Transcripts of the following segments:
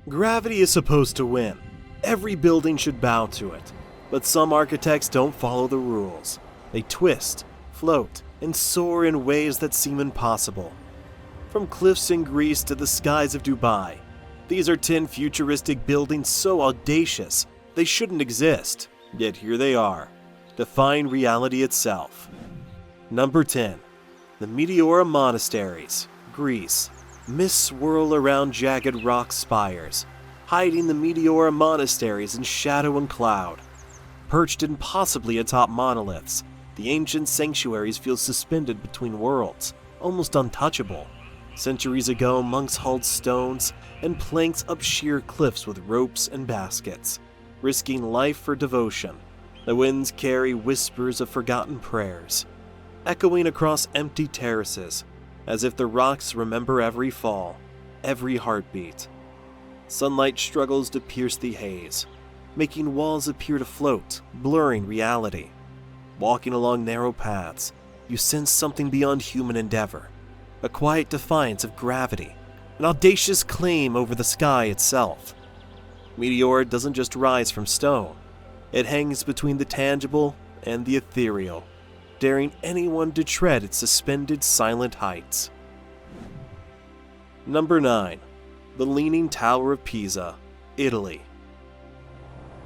Gravity is supposed to win. Every building should bow to it. But some architects don't follow the rules. They twist, float, and soar in ways that seem impossible. From cliffs in Greece to the skies of Dubai, these are 10 futuristic buildings so audacious they shouldn't exist, yet here they are, defying reality itself. Number 10. The Meteora Monasteries, Greece. Mists swirl around jagged rock spires, hiding the Meteora Monasteries in shadow and cloud. Perched impossibly atop monoliths, the ancient sanctuaries feel suspended between worlds, almost untouchable. Centuries ago, monks hauled stones and planks up sheer cliffs with ropes and baskets, risking life for devotion. The winds carry whispers of forgotten prayers, echoing across empty terraces, as if the rocks remember every fall, every heartbeat. Sunlight struggles to pierce the haze, making walls appear to float, blurring reality. Walking along narrow paths, you sense something beyond human endeavor, a quiet defiance of gravity, an audacious claim over the sky itself. Meteora doesn't just rise from stone, it hangs between the tangible and the ethereal, daring anyone to tread its suspended silent heights. Number 9. The Leaning Tower of Pisa, Italy.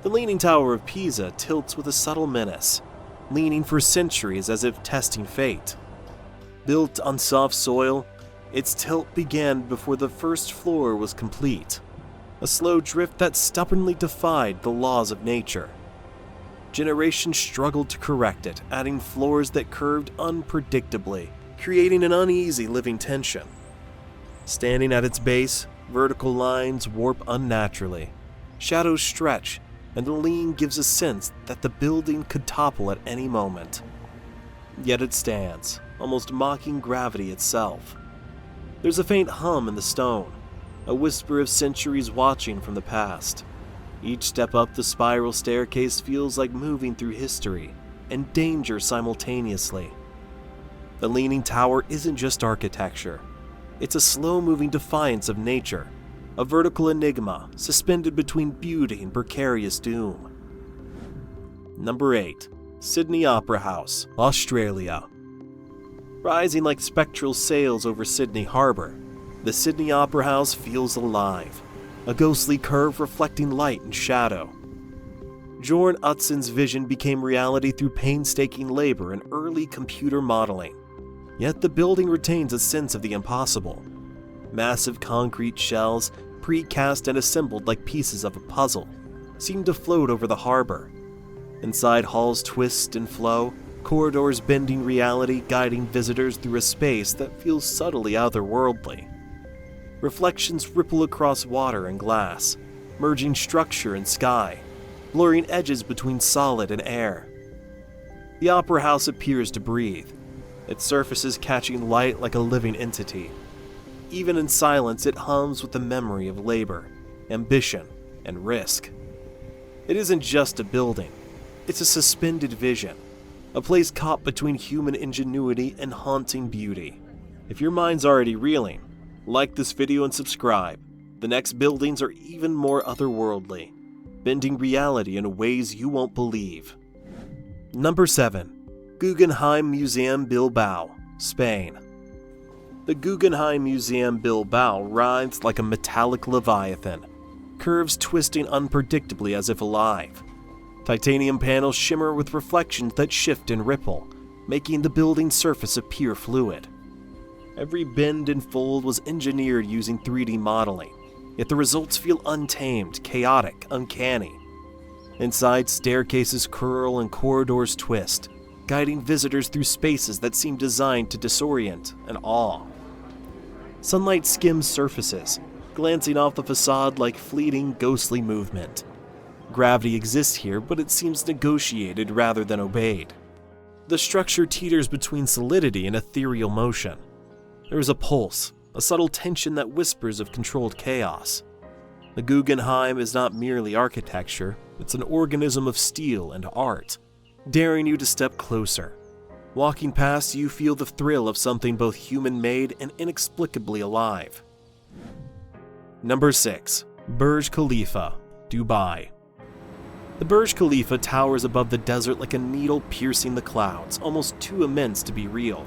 The Leaning Tower of Pisa tilts with a subtle menace, leaning for centuries as if testing fate. Built on soft soil, its tilt began before the first floor was complete, a slow drift that stubbornly defied the laws of nature. Generations struggled to correct it, adding floors that curved unpredictably, creating an uneasy living tension. Standing at its base, vertical lines warp unnaturally, shadows stretch, and the lean gives a sense that the building could topple at any moment. Yet it stands, almost mocking gravity itself. There's a faint hum in the stone, a whisper of centuries watching from the past. Each step up the spiral staircase feels like moving through history and danger simultaneously. The Leaning Tower isn't just architecture. It's a slow-moving defiance of nature, a vertical enigma suspended between beauty and precarious doom. Number 8. Sydney Opera House, Australia. Rising like spectral sails over Sydney Harbour, the Sydney Opera House feels alive, a ghostly curve reflecting light and shadow. Jorn Utzon's vision became reality through painstaking labor and early computer modeling. Yet the building retains a sense of the impossible. Massive concrete shells, precast and assembled like pieces of a puzzle, seem to float over the harbor. Inside, halls twist and flow, corridors bending reality, guiding visitors through a space that feels subtly otherworldly. Reflections ripple across water and glass, merging structure and sky, blurring edges between solid and air. The opera house appears to breathe, its surfaces catching light like a living entity. Even in silence, it hums with the memory of labor, ambition, and risk. It isn't just a building, it's a suspended vision, a place caught between human ingenuity and haunting beauty. If your mind's already reeling, like this video and subscribe. The next buildings are even more otherworldly, bending reality in ways you won't believe. Number 7. Guggenheim Museum Bilbao, Spain. The Guggenheim Museum Bilbao writhes like a metallic leviathan, curves twisting unpredictably as if alive. Titanium panels shimmer with reflections that shift and ripple, making the building's surface appear fluid. Every bend and fold was engineered using 3D modeling, yet the results feel untamed, chaotic, uncanny. Inside, staircases curl and corridors twist, guiding visitors through spaces that seem designed to disorient and awe. Sunlight skims surfaces, glancing off the facade like fleeting, ghostly movement. Gravity exists here, but it seems negotiated rather than obeyed. The structure teeters between solidity and ethereal motion. There is a pulse, a subtle tension that whispers of controlled chaos. The Guggenheim is not merely architecture, it's an organism of steel and art, daring you to step closer. Walking past, you feel the thrill of something both human-made and inexplicably alive. Number 6. Burj Khalifa, Dubai. The Burj Khalifa towers above the desert like a needle piercing the clouds, almost too immense to be real.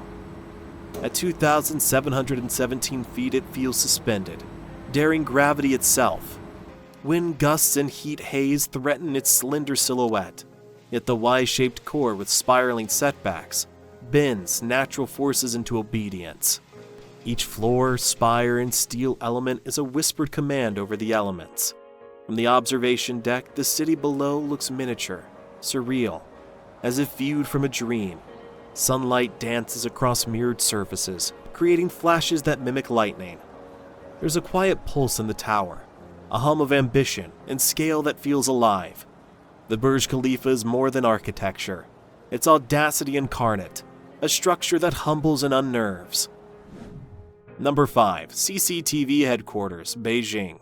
At 2,717 feet, it feels suspended, daring gravity itself. Wind gusts and heat haze threaten its slender silhouette, yet the Y-shaped core with spiraling setbacks bends natural forces into obedience. Each floor, spire, and steel element is a whispered command over the elements. From the observation deck, the city below looks miniature, surreal, as if viewed from a dream. Sunlight dances across mirrored surfaces, creating flashes that mimic lightning. There's a quiet pulse in the tower, a hum of ambition and scale that feels alive. The Burj Khalifa is more than architecture. It's audacity incarnate, a structure that humbles and unnerves. Number 5. CCTV Headquarters, Beijing.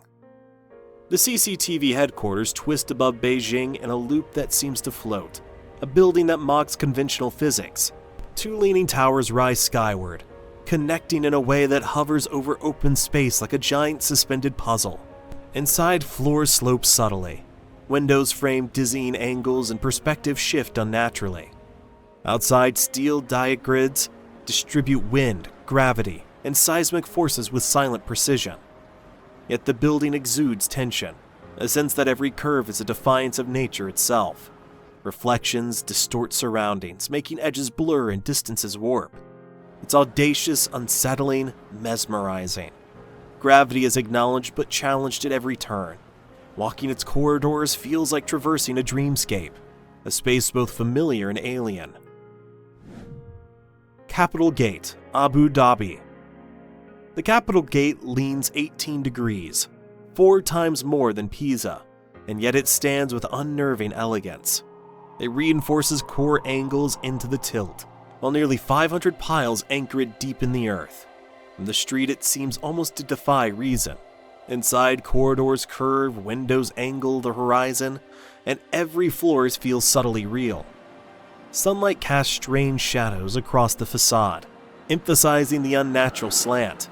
The CCTV headquarters twist above Beijing in a loop that seems to float, a building that mocks conventional physics. 2 leaning towers rise skyward, connecting in a way that hovers over open space like a giant suspended puzzle. Inside, floors slope subtly. Windows frame dizzying angles and perspective shift unnaturally. Outside, steel diet grids distribute wind, gravity, and seismic forces with silent precision. Yet the building exudes tension, a sense that every curve is a defiance of nature itself. Reflections distort surroundings, making edges blur and distances warp. It's audacious, unsettling, mesmerizing. Gravity is acknowledged but challenged at every turn. Walking its corridors feels like traversing a dreamscape, a space both familiar and alien. Capitol Gate, Abu Dhabi. The Capitol Gate leans 18 degrees, 4 times more than Pisa, and yet it stands with unnerving elegance. It reinforces core angles into the tilt, while nearly 500 piles anchor it deep in the earth. From the street, it seems almost to defy reason. Inside, corridors curve, windows angle the horizon, and every floor feels subtly real. Sunlight casts strange shadows across the facade, emphasizing the unnatural slant.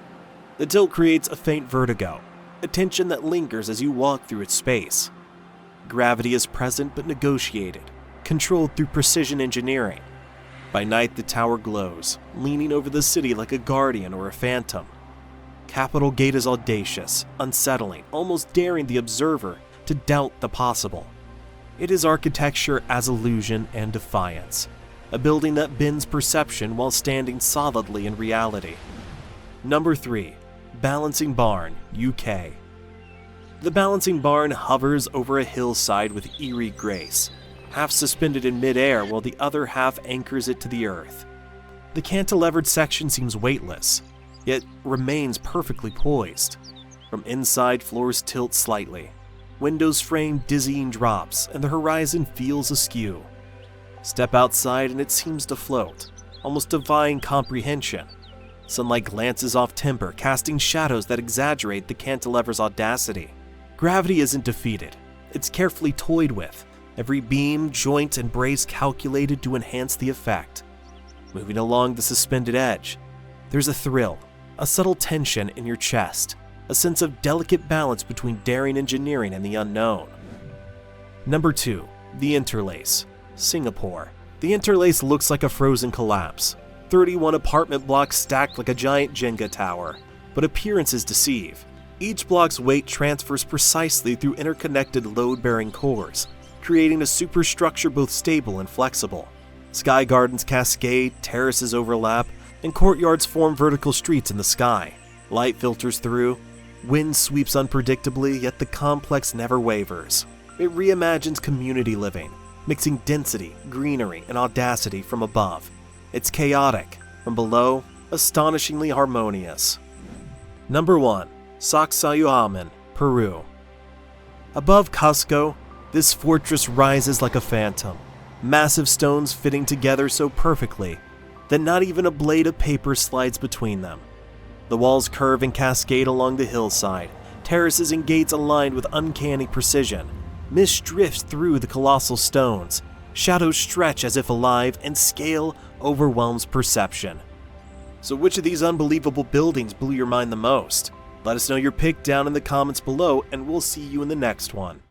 The tilt creates a faint vertigo, a tension that lingers as you walk through its space. Gravity is present but negotiated, controlled through precision engineering. By night, the tower glows, leaning over the city like a guardian or a phantom. Capitol Gate is audacious, unsettling, almost daring the observer to doubt the possible. It is architecture as illusion and defiance, a building that bends perception while standing solidly in reality. Number 3. Balancing Barn, UK. The Balancing Barn hovers over a hillside with eerie grace, half suspended in midair while the other half anchors it to the earth. The cantilevered section seems weightless, yet remains perfectly poised. From inside, floors tilt slightly. Windows frame dizzying drops, and the horizon feels askew. Step outside and it seems to float, almost defying comprehension. Sunlight glances off timber, casting shadows that exaggerate the cantilever's audacity. Gravity isn't defeated. It's carefully toyed with, every beam, joint, and brace calculated to enhance the effect. Moving along the suspended edge, there's a thrill, a subtle tension in your chest, a sense of delicate balance between daring engineering and the unknown. Number 2. The Interlace, Singapore. The Interlace looks like a frozen collapse. 31 apartment blocks stacked like a giant Jenga tower, but appearances deceive. Each block's weight transfers precisely through interconnected load-bearing cores, creating a superstructure both stable and flexible. Sky gardens cascade, terraces overlap, and courtyards form vertical streets in the sky. Light filters through, wind sweeps unpredictably, yet the complex never wavers. It reimagines community living, mixing density, greenery, and audacity from above. It's chaotic, from below, astonishingly harmonious. Number 1. Sacsayhuaman, Peru. Above Cusco, this fortress rises like a phantom, massive stones fitting together so perfectly that not even a blade of paper slides between them. The walls curve and cascade along the hillside, terraces and gates aligned with uncanny precision. Mist drifts through the colossal stones, shadows stretch as if alive, and scale overwhelms perception. So which of these unbelievable buildings blew your mind the most? Let us know your pick down in the comments below, and we'll see you in the next one.